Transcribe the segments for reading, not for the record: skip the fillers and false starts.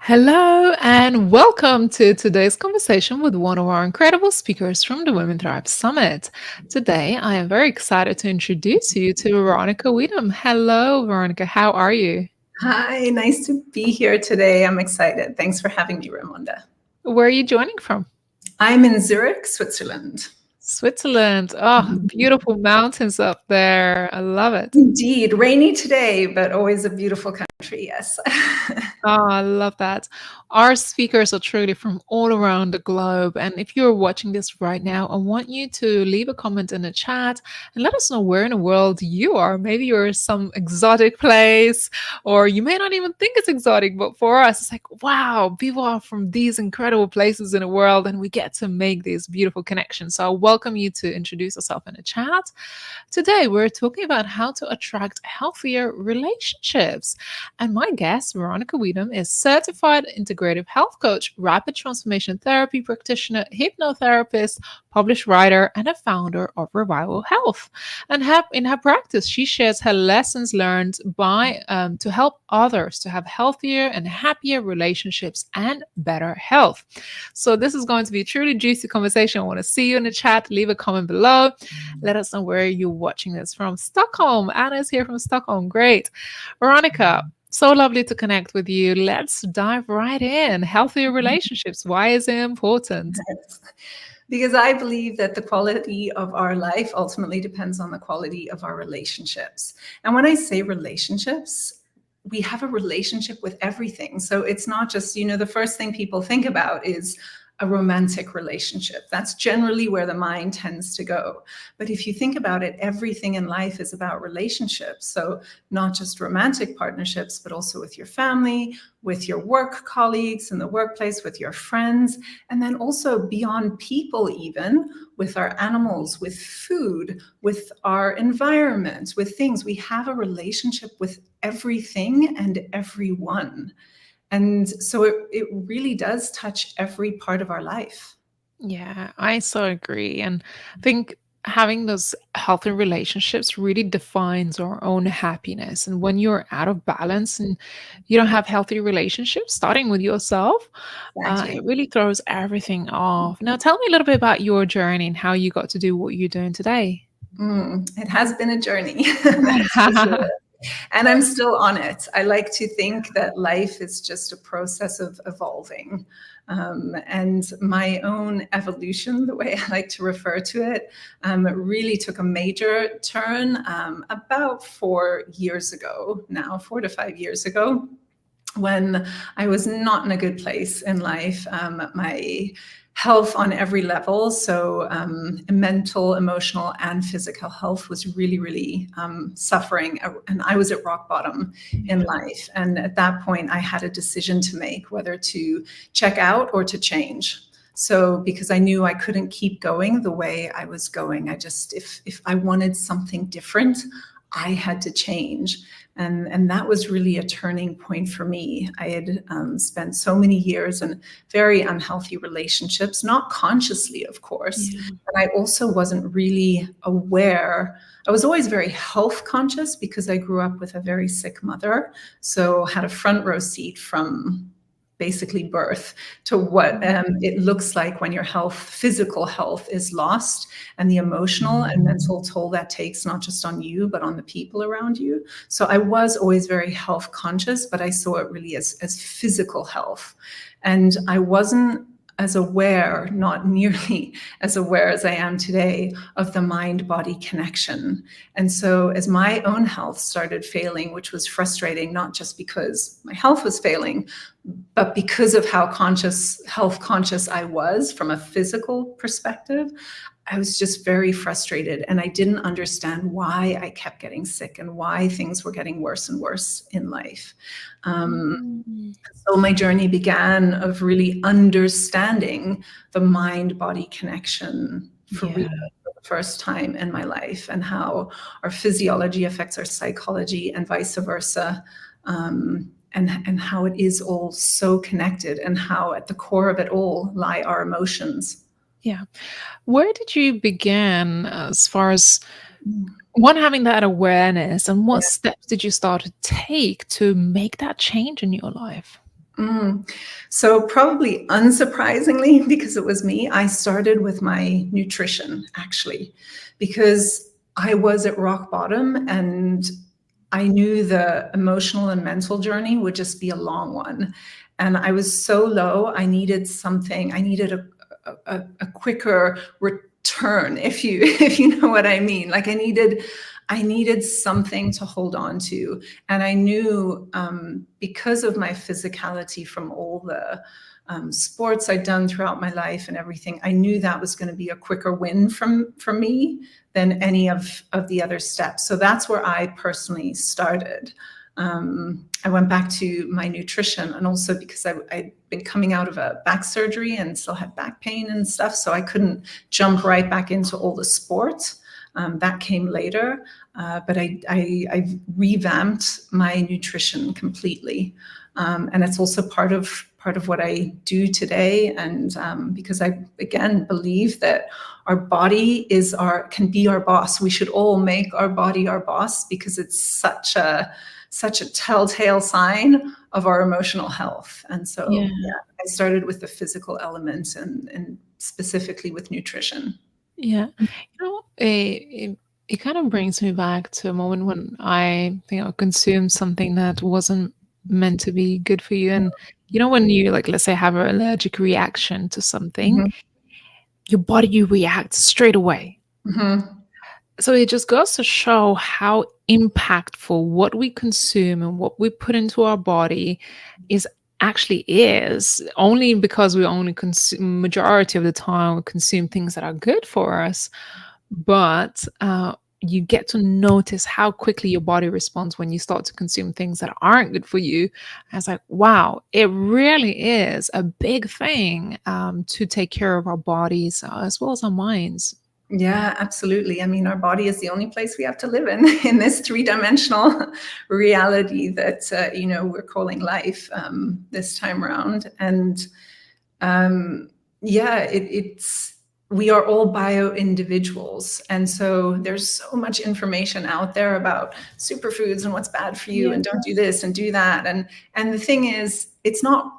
Hello, and welcome to today's conversation with one of our incredible speakers from the Women Thrive Summit. Today, I am very excited to introduce you to Veronica Weedon. Hello, Veronica. How are you? Hi, nice to be here today. I'm excited. Thanks for having me, Ramonda. Where are you joining from? I'm in Zurich, Switzerland. Switzerland. Oh, beautiful mountains up there. I love it. Indeed, rainy today, but always a beautiful country, yes. Oh, I love that. Our speakers are truly from all around the globe. And if you're watching this right now, I want you to leave a comment in the chat and let us know where in the world you are. Maybe you're some exotic place, or you may not even think it's exotic, but for us, it's like, wow, people are from these incredible places in the world, and we get to make these beautiful connections. So I welcome you to introduce yourself in the chat. Today, we're talking about how to attract healthier relationships. And my guest, Veronica Weedon, is certified integrative health coach, rapid transformation therapy practitioner, hypnotherapist, published writer, and a founder of Revival Health. And in her practice, she shares her lessons learned by to help others to have healthier and happier relationships and better health. So this is going to be a truly juicy conversation. I want to see you in the chat. Leave a comment below. Let us know where you're watching this from. Stockholm. Anna is here from Stockholm. Great. Veronica, so lovely to connect with you. Let's dive right in. Healthier relationships. Why is it important? Because I believe that the quality of our life ultimately depends on the quality of our relationships. And when I say relationships, we have a relationship with everything. So it's not just, the first thing people think about is a romantic relationship. That's generally where the mind tends to go. But if you think about it, everything in life is about relationships. So not just romantic partnerships, but also with your family, with your work colleagues in the workplace, with your friends, and then also beyond people, even with our animals, with food, with our environment, with things. We have a relationship with everything and everyone. And so it really does touch every part of our life. Yeah, I so agree. And I think having those healthy relationships really defines our own happiness. And when you're out of balance and you don't have healthy relationships, starting with yourself, Exactly. it really throws everything off. Now, tell me a little bit about your journey and how you got to do what you're doing today. It has been a journey, that's for sure. And I'm still on it. I like to think that life is just a process of evolving. And my own evolution, the way I like to refer to it, really took a major turn about 4 years ago now, 4 to 5 years ago, when I was not in a good place in life. My health on every level, so mental, emotional, and physical health was really, really suffering. And I was at rock bottom in life. And at that point, I had a decision to make, whether to check out or to change. So because I knew I couldn't keep going the way I was going, if I wanted something different, I had to change. And that was really a turning point for me. I had spent so many years in very unhealthy relationships, not consciously, of course, Yeah. but I also wasn't really aware. I was always very health conscious because I grew up with a very sick mother, so had a front row seat from basically birth to what it looks like when your physical health is lost, and the emotional and mental toll that takes, not just on you, but on the people around you. So I was always very health conscious, but I saw it really as physical health. And I wasn't as aware, not nearly as aware as I am today, of the mind-body connection. And so as my own health started failing, which was frustrating, not just because my health was failing, but because of how health conscious I was from a physical perspective, I was just very frustrated, and I didn't understand why I kept getting sick and why things were getting worse and worse in life. Mm. So my journey began of really understanding the mind-body connection for Yeah. real for the first time in my life, and how our physiology affects our psychology and vice versa. And how it is all so connected, and how at the core of it all lie our emotions. Yeah. Where did you begin as far as one having that awareness, and what Yeah. steps did you start to take to make that change in your life? Mm. So, probably unsurprisingly, because it was me, I started with my nutrition actually, because I was at rock bottom and I knew the emotional and mental journey would just be a long one. And I was so low, I needed something, I needed a quicker return, if you if you know what I mean. Like I needed something to hold on to. And I knew, because of my physicality from all the sports I'd done throughout my life and everything, I knew that was going to be a quicker win for me than any of the other steps. So that's where I personally started. I went back to my nutrition, and also because I'd been coming out of a back surgery and still had back pain and stuff, so I couldn't jump right back into all the sports. That came later, but I revamped my nutrition completely, and it's also part of what I do today. And because I again believe that our body can be our boss. We should all make our body our boss, because it's such a telltale sign of our emotional health. And Yeah. so, yeah, I started with the physical element, and specifically with nutrition. Yeah. It kind of brings me back to a moment when I think I consumed something that wasn't meant to be good for you. And when you, like, let's say, have an allergic reaction to something, Mhm. your body reacts straight away. Mhm. So it just goes to show how impactful what we consume and what we put into our body is only because we only consume, majority of the time we consume things that are good for us. But you get to notice how quickly your body responds when you start to consume things that aren't good for you. And it's like, wow, it really is a big thing, to take care of our bodies, as well as our minds. Yeah, absolutely. I mean, our body is the only place we have to live in in this three-dimensional reality that we're calling life, this time around. And yeah, it's we are all bio individuals, and so there's so much information out there about superfoods and what's bad for you, Yeah. and don't do this and do that. And the thing is, it's not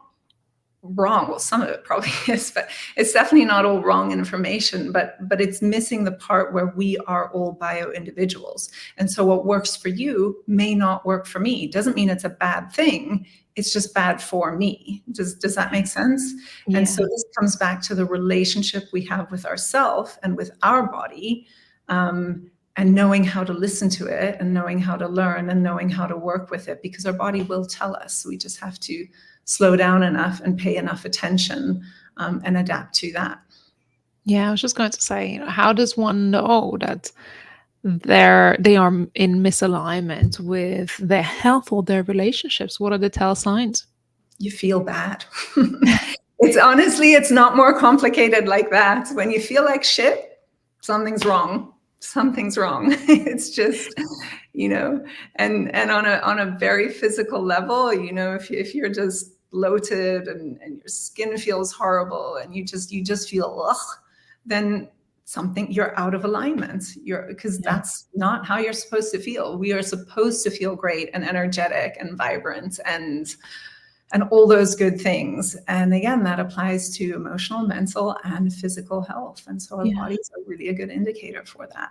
wrong. Well, some of it probably is, but it's definitely not all wrong information. But it's missing the part where we are all bio individuals, and so what works for you may not work for me. Doesn't mean it's a bad thing. It's just bad for me. Does that make sense? And so Yeah. this comes back to the relationship we have with ourself and with our body. And knowing how to listen to it, and knowing how to learn, and knowing how to work with it, because our body will tell us. We just have to slow down enough and pay enough attention, and adapt to that. Yeah, I was just going to say, how does one know that they are in misalignment with their health or their relationships? What are the tell signs? You feel bad. It's not more complicated like that. When you feel like shit, something's wrong. Something's wrong. It's just, and on a very physical level, if you're just bloated, and your skin feels horrible, and you just feel ugh, then something, you're out of alignment. Because Yeah. that's not how you're supposed to feel. We are supposed to feel great and energetic and vibrant, and all those good things. And again, that applies to emotional, mental, and physical health. And so our Yeah. bodies are really a good indicator for that.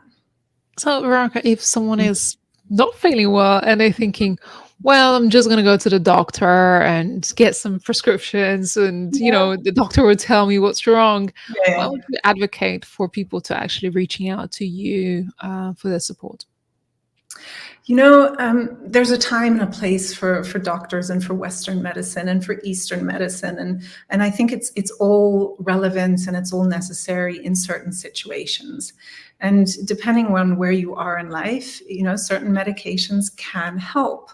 So, Veronica, if someone is not feeling well and they're thinking, well, I'm just going to go to the doctor and get some prescriptions, and, Yeah. the doctor will tell me what's wrong, why Yeah. would you advocate for people to actually reaching out to you, for their support? There's a time and a place for doctors, and for Western medicine, and for Eastern medicine, and I think it's all relevant, and it's all necessary in certain situations. And depending on where you are in life, certain medications can help.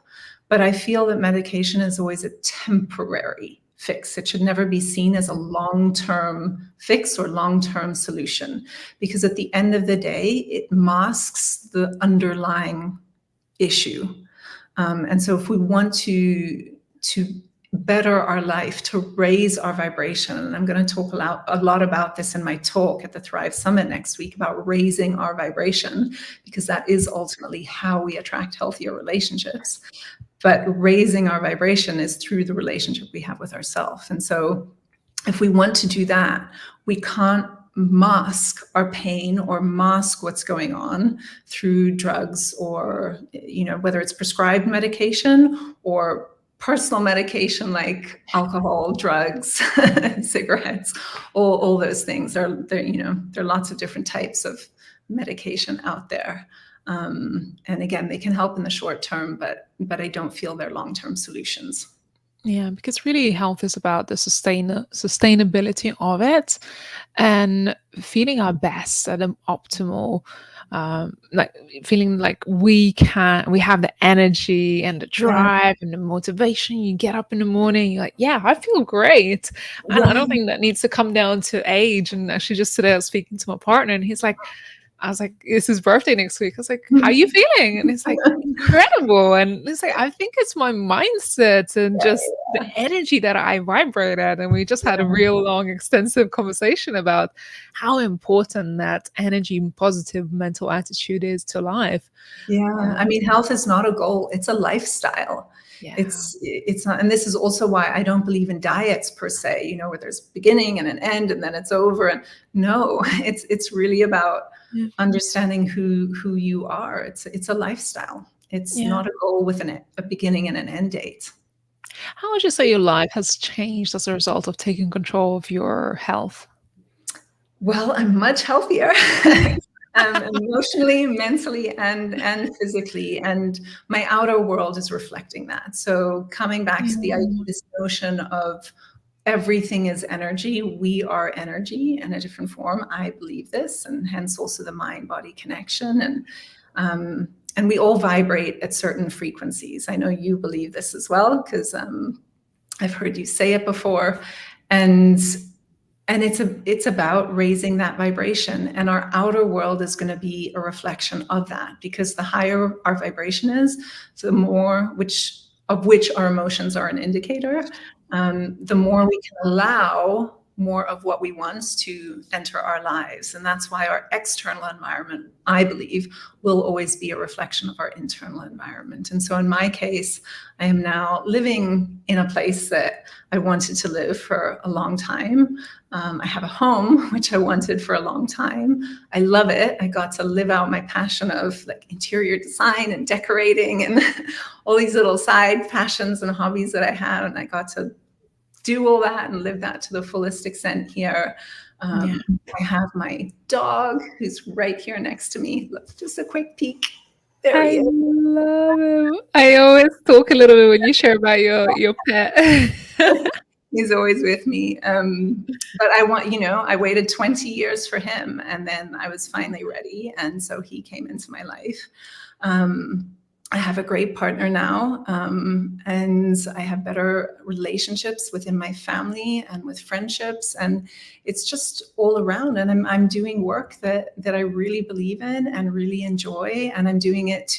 But I feel that medication is always a temporary fix. It should never be seen as a long-term fix or long-term solution, because at the end of the day, it masks the underlying issue. And so if we want to better our life, to raise our vibration, and I'm going to talk a lot about this in my talk at the Thrive Summit next week, about raising our vibration, because that is ultimately how we attract healthier relationships. but raising our vibration is through the relationship we have with ourselves. And so if we want to do that, we can't mask our pain or mask what's going on through drugs, or whether it's prescribed medication or personal medication like alcohol, drugs, cigarettes, all those things. There are lots of different types of medication out there. And again, they can help in the short term, but I don't feel they're long-term solutions. Yeah, because really health is about the sustainability of it, and feeling our best at an optimal, like feeling like we have the energy and the Yeah. drive and the motivation. You get up in the morning, you're like, yeah, I feel great. And I Yeah. don't think that needs to come down to age. And actually just today I was speaking to my partner and he's like, I was like, it's his birthday next week. I was like, how are you feeling? And he's like, incredible. And it's like, I think it's my mindset and just the energy that I vibrate at. And we just had a real long, extensive conversation about how important that energy and positive mental attitude is to life. Yeah, I mean, health is not a goal, it's a lifestyle. Yeah. It's not, and this is also why I don't believe in diets per se, where there's a beginning and an end and then it's over. And no, it's really about Yeah. understanding who you are. It's a lifestyle. It's Yeah. not a goal with a beginning and an end date. How would you say your life has changed as a result of taking control of your health? Well, I'm much healthier. Emotionally, mentally, and physically, and my outer world is reflecting that. So coming back to this notion of everything is energy, we are energy in a different form. I believe this, and hence also the mind-body connection, and we all vibrate at certain frequencies. I know you believe this as well, because I've heard you say it before, and it's about raising that vibration, and our outer world is going to be a reflection of that, because the higher our vibration is, the more which our emotions are an indicator, the more we can allow more of what we want to enter our lives. And that's why our external environment, I believe, will always be a reflection of our internal environment. And so in my case, I am now living in a place that I wanted to live for a long time. I have a home, which I wanted for a long time. I love it. I got to live out my passion of like interior design and decorating and all these little side passions and hobbies that I have. And I got to do all that and live that to the fullest extent here. I have my dog who's right here next to me. Look, just a quick peek. There he I is. love him. I always talk a little bit when you share about your pet. He's always with me. But I waited 20 years for him, and then I was finally ready. And so he came into my life. I have a great partner now, and I have better relationships within my family and with friendships, and it's just all around. And I'm doing work that I really believe in and really enjoy, and I'm doing it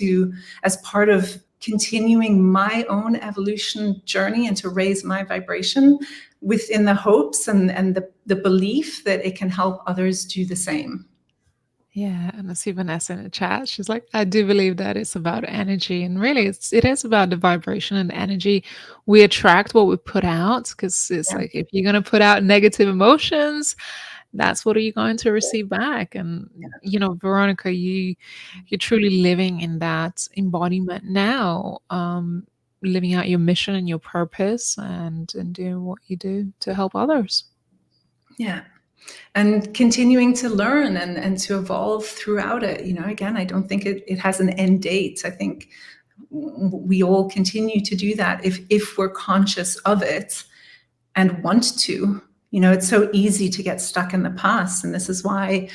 as part of continuing my own evolution journey and to raise my vibration within the hopes and the belief that it can help others do the same. Yeah, and I see Vanessa in the chat. She's like, I do believe that it's about energy, and really, it is about the vibration and energy. We attract what we put out, because it's Yeah. like if you're gonna put out negative emotions, that's what are you going to receive back. And Veronica, you're truly living in that embodiment now, living out your mission and your purpose, and doing what you do to help others. Yeah. And continuing to learn and to evolve throughout it. Again, I don't think it has an end date. I think we all continue to do that if we're conscious of it and want to. It's so easy to get stuck in the past. And this is why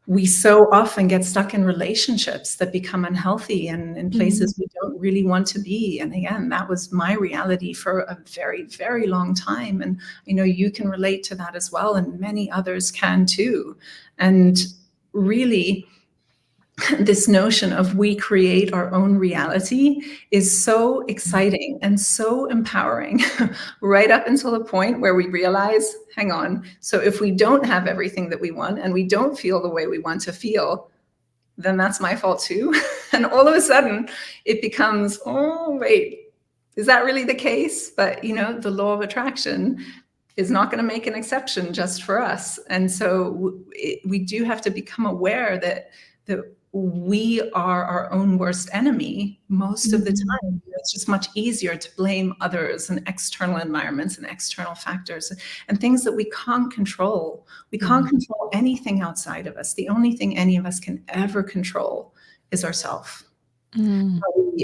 we so often get stuck in relationships that become unhealthy and in places we don't really want to be. And again, that was my reality for a very, very long time. And you can relate to that as well, and many others can too. And really, this notion of we create our own reality is so exciting and so empowering, right up until the point where we realize, hang on, so if we don't have everything that we want and we don't feel the way we want to feel, then that's my fault too. And all of a sudden it becomes, oh, wait, is that really the case? But, the law of attraction is not going to make an exception just for us. And so we do have to become aware that we are our own worst enemy most of the Mhm. time. It's just much easier to blame others and external environments and external factors and things that we can't control. We can't Mhm. control anything outside of us. The only thing any of us can ever control is ourselves. Mm.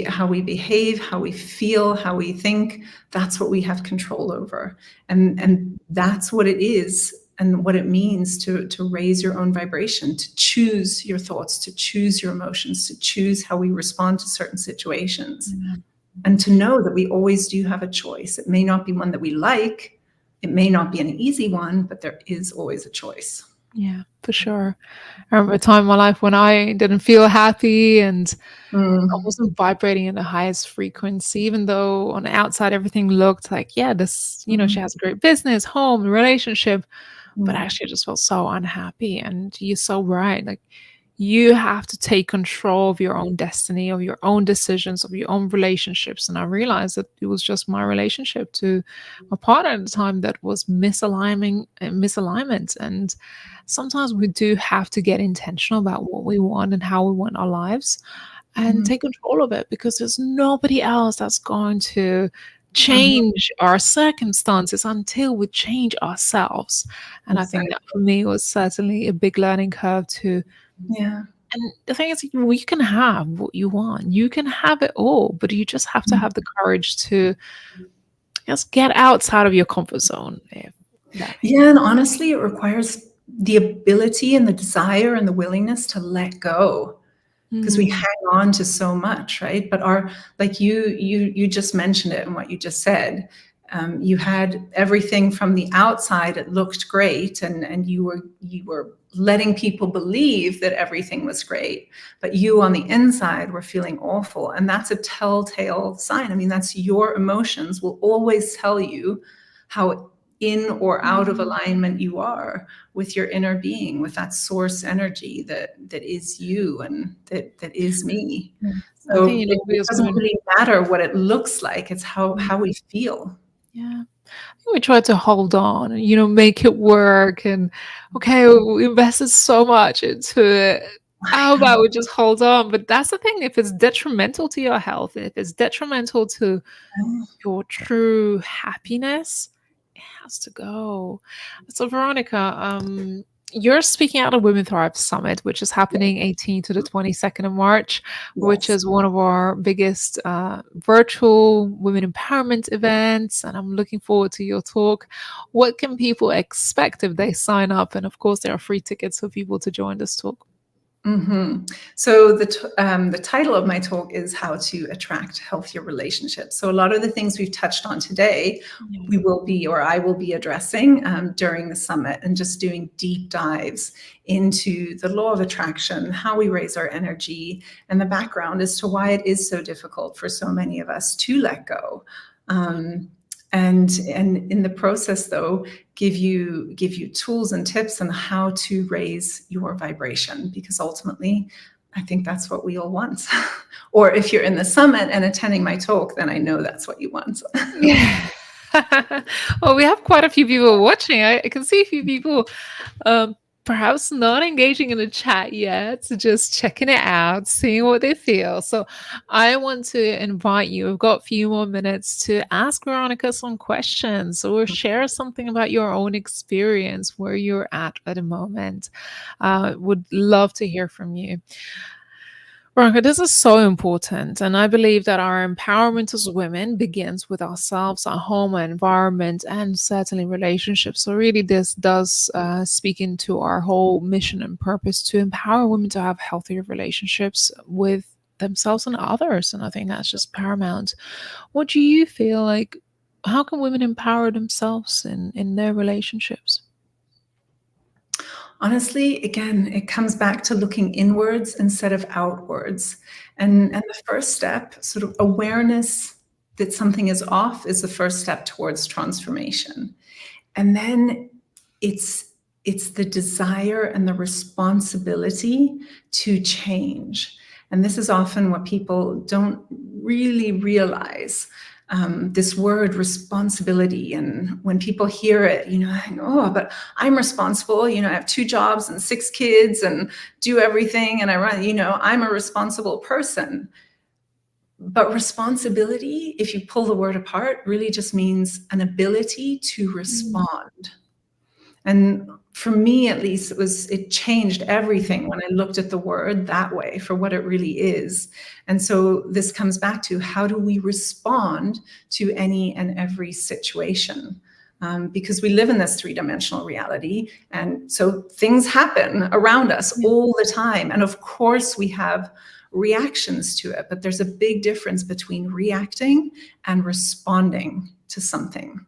How we behave, how we feel, how we think, that's what we have control over. And that's what it is and what it means to raise your own vibration, to choose your thoughts, to choose your emotions, to choose how we respond to certain situations, Yeah. and to know that we always do have a choice. It may not be one that we like, it may not be an easy one, but there is always a choice. Yeah, for sure. I remember a time in my life when I didn't feel happy and I Mm, wasn't vibrating in the highest frequency, even though on the outside everything looked like, yeah, this, she mm, has a great business, home, relationship, but mm, actually I just felt so unhappy. And you're so right. Like, you have to take control of your own destiny, of your own decisions, of your own relationships. And I realized that it was just my relationship to my partner at the time that was misalignment. And sometimes we do have to get intentional about what we want and how we want our lives and mm, take control of it, because there's nobody else that's going to mhm. change our circumstances until we change ourselves. And I think that Exactly. for me was certainly a big learning curve too. Yeah. And the thing is, you can have what you want. You can have it all, but you just have to have the courage to just get outside of your comfort zone, if that makes Yeah, and honestly, it requires the ability and the desire and the willingness to let go, because we mm, hang on to so much, right? But our like you just mentioned it in what you just said. You had everything from the outside; it looked great, and you were letting people believe that everything was great, but you on the inside were feeling awful, and that's a telltale sign. I mean, that's your emotions will always tell you how in or out of mm, alignment you are with your inner being, with that source energy that is you and that is me. yeah. I think, So it we as doesn't women, really matter what it looks like, it's mm, how we feel. yeah. We try to hold on and, make it work and, okay, we invested so much into it. How about we just hold on? But that's the thing, if it's detrimental to your health, if it's detrimental to your true happiness, it has to go. So, Veronica, you're speaking at a Women Thrive Summit, which is happening 18th to the 22nd of March, which Yes. is one of our biggest virtual women empowerment events. And I'm looking forward to your talk. What can people expect if they sign up? And of course, there are free tickets for people to join this talk. Hmm. So the title of my talk is How to Attract Healthier Relationships. So a lot of the things we've touched on today, Yeah. I will be addressing during the summit, and just doing deep dives into the law of attraction, how we raise our energy, and the background as to why it is so difficult for so many of us to let go. Um, and in the process, though, give you tools and tips on how to raise your vibration, because ultimately I think that's what we all want. Or if you're in the summit and attending my talk, then I know that's what you want. Yeah. Well, we have quite a few people watching. I can see a few people um, perhaps not engaging in the chat yet, so just checking it out, seeing what they feel. So I want to invite you. We've got a few more minutes to ask Veronica some questions or share something about your own experience, where you're at the moment. Would love to hear from you. Veronica, this is so important. And I believe that our empowerment as women begins with ourselves, our home, our environment, and certainly relationships. So, really, this does speak into our whole mission and purpose to empower women to have healthier relationships with themselves and others. And I think that's just paramount. What do you feel like? How can women empower themselves in their relationships? Honestly, again, it comes back to looking inwards instead of outwards. Mm, And the first step, sort of awareness that something is off, is the first step towards transformation. And then it's it's the desire and the responsibility to change. And this is often what people don't really realize. this word responsibility. And when people hear it, I go, oh, but I'm responsible. I have 2 jobs and 6 kids and do everything. And I run, I'm a responsible person. But responsibility, if you pull the word apart, really just means an ability to respond. And for me, at least, it changed everything when I looked at the word that way for what it really is. And so this comes back to, how do we respond to any and every situation? Because we live in this 3-dimensional reality. And so things happen around us all the time. And of course, we have reactions to it, but there's a big difference between reacting and responding to something.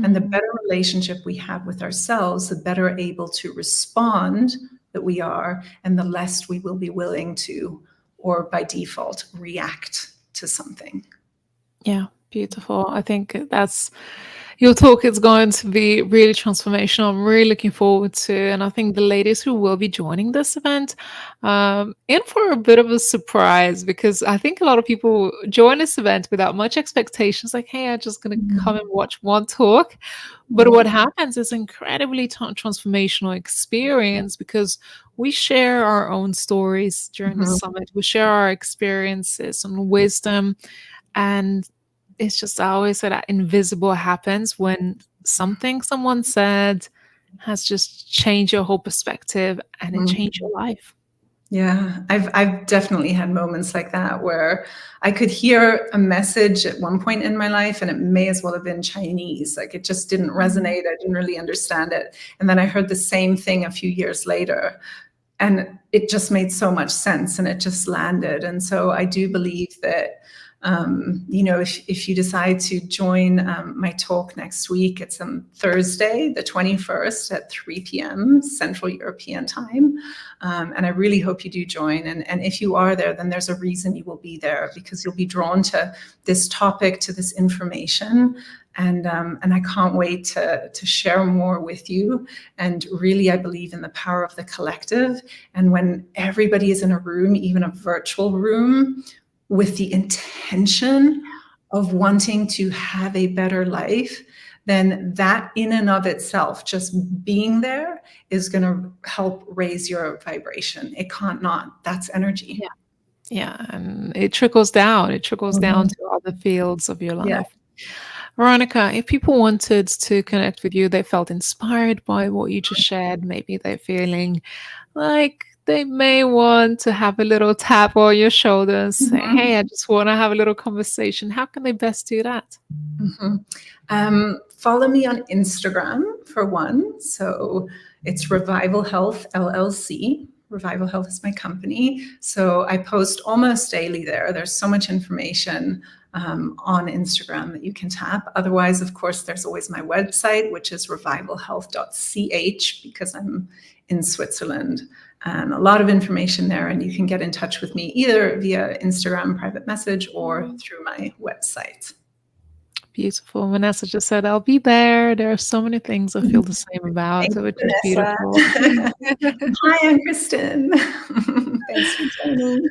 And the better relationship we have with ourselves, the better able to respond that we are, and the less we will be willing to, or by default, react to something. Yeah, beautiful. I think your talk is going to be really transformational. I'm really looking forward to, and I think the ladies who will be joining this event, in for a bit of a surprise, because I think a lot of people join this event without much expectations, like, hey, I'm just going to come and watch one talk. But what happens is incredibly transformational experience, because we share our own stories during the summit. We share our experiences and wisdom, and it's just, I always say that invisible happens when something someone said has just changed your whole perspective and it changed your life. Yeah, I've definitely had moments like that where I could hear a message at one point in my life and it may as well have been Chinese. Like, it just didn't resonate. I didn't really understand it. And then I heard the same thing a few years later and it just made so much sense and it just landed. And so I do believe that if you decide to join my talk next week, it's on Thursday, the 21st at 3 p.m. Central European time. And I really hope you do join. And if you are there, then there's a reason you will be there, because you'll be drawn to this topic, to this information. And I can't wait to share more with you. And really, I believe in the power of the collective. And when everybody is in a room, even a virtual room, with the intention of wanting to have a better life, then that in and of itself, just being there, is going to help raise your vibration. It can't not. That's energy. Yeah. Yeah. And it trickles down. It trickles down to other fields of your Yeah. life. Veronica, if people wanted to connect with you, they felt inspired by what you just shared, maybe they're feeling like they may want to have a little tap on your shoulder and say, hey, I just want to have a little conversation. How can they best do that? Follow me on Instagram for one. So it's Revival Health LLC. Revival Health is my company. So I post almost daily there. There's so much information on Instagram that you can tap. Otherwise, of course, there's always my website, which is revivalhealth.ch, because I'm in Switzerland. And a lot of information there, and you can get in touch with me either via Instagram private message or through my website. Beautiful. Vanessa just said, I'll be there. There are so many things I feel the same about, Thank which you, is beautiful. Vanessa. Hi, I'm Kristen. Thanks for joining.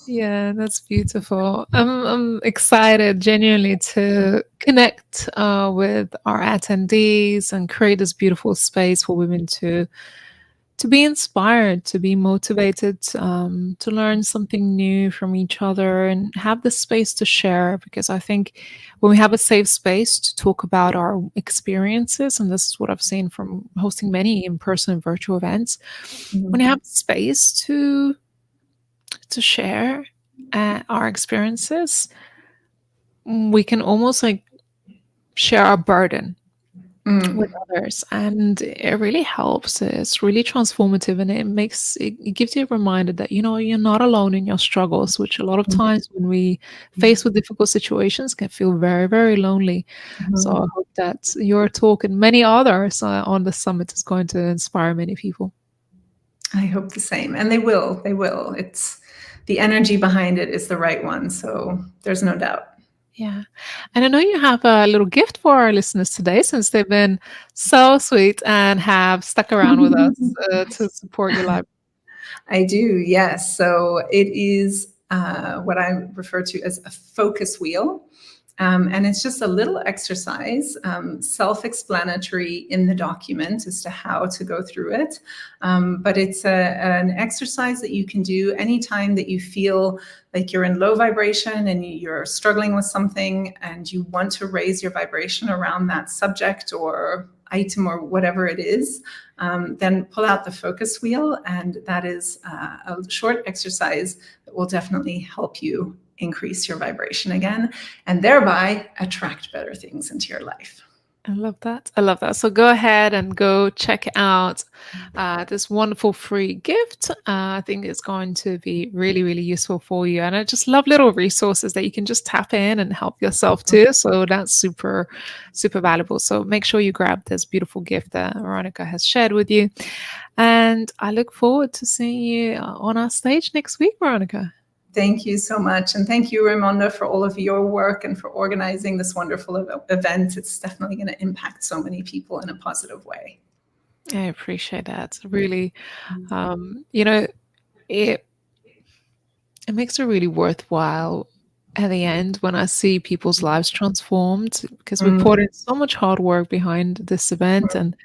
Yeah, that's beautiful. I'm excited genuinely to connect with our attendees and create this beautiful space for women to be inspired, to be motivated, to learn something new from each other and have the space to share. Because I think when we have a safe space to talk about our experiences, and this is what I've seen from hosting many in-person and virtual events, when you have space to share our experiences, we can almost like share our burden with others, and it really helps. It's really transformative, and it gives you a reminder that you're not alone in your struggles, which a lot of times when we face with difficult situations can feel very, very lonely. So I hope that your talk and many others on the summit is going to inspire many people. I hope the same, and they will. It's the energy behind it is the right one, so there's no doubt. Yeah. And I know you have a little gift for our listeners today, since they've been so sweet and have stuck around with us to support your life. I do, yes. So it is what I refer to as a focus wheel. And it's just a little exercise, self-explanatory in the document as to how to go through it. But it's an exercise that you can do anytime that you feel like you're in low vibration and you're struggling with something and you want to raise your vibration around that subject or item or whatever it is. Then pull out the focus wheel, and that is a short exercise that will definitely help you increase your vibration again and thereby attract better things into your life. I love that. I love that. So go ahead and go check out this wonderful free gift. I think it's going to be really, really useful for you. And I just love little resources that you can just tap in and help yourself too. So that's super, super valuable. So make sure you grab this beautiful gift that Veronica has shared with you. And I look forward to seeing you on our stage next week, Veronica. Thank you so much. And thank you, Raimonda, for all of your work and for organizing this wonderful event. It's definitely going to impact so many people in a positive way. I appreciate that. Really, you know, it it makes it really worthwhile at the end when I see people's lives transformed because we Mm, put in so much hard work behind this event. And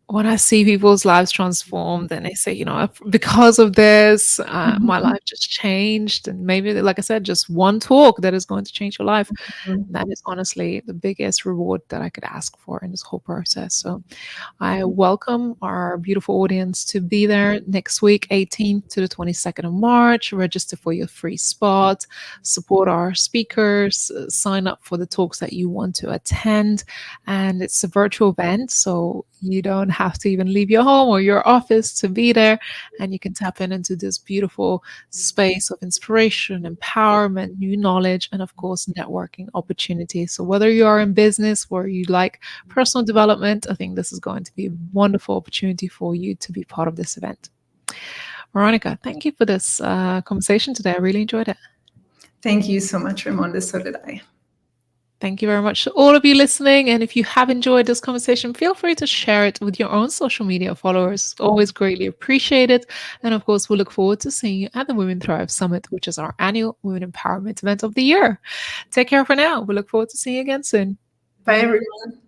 when I see people's lives transformed and they say, because of this, my mhm, life just changed. And maybe, like I said, just one talk that is going to change your life. mhm. That is honestly the biggest reward that I could ask for in this whole process. So I welcome our beautiful audience to be there next week, 18th to the 22nd of March. Register for your free spot, support our speakers, sign up for the talks that you want to attend. And it's a virtual event, so you don't have to even leave your home or your office to be there. And you can tap into this beautiful space of inspiration, empowerment, new knowledge, and of course, networking opportunities. So, whether you are in business or you like personal development, I think this is going to be a wonderful opportunity for you to be part of this event. Veronica, thank you for this conversation today. I really enjoyed it. Thank you so much, Raimonda. So did I. Thank you very much to all of you listening. And if you have enjoyed this conversation, feel free to share it with your own social media followers. Always greatly appreciated. And of course, we look forward to seeing you at the Women Thrive Summit, which is our annual women empowerment event of the year. Take care for now. We look forward to seeing you again soon. Bye, everyone.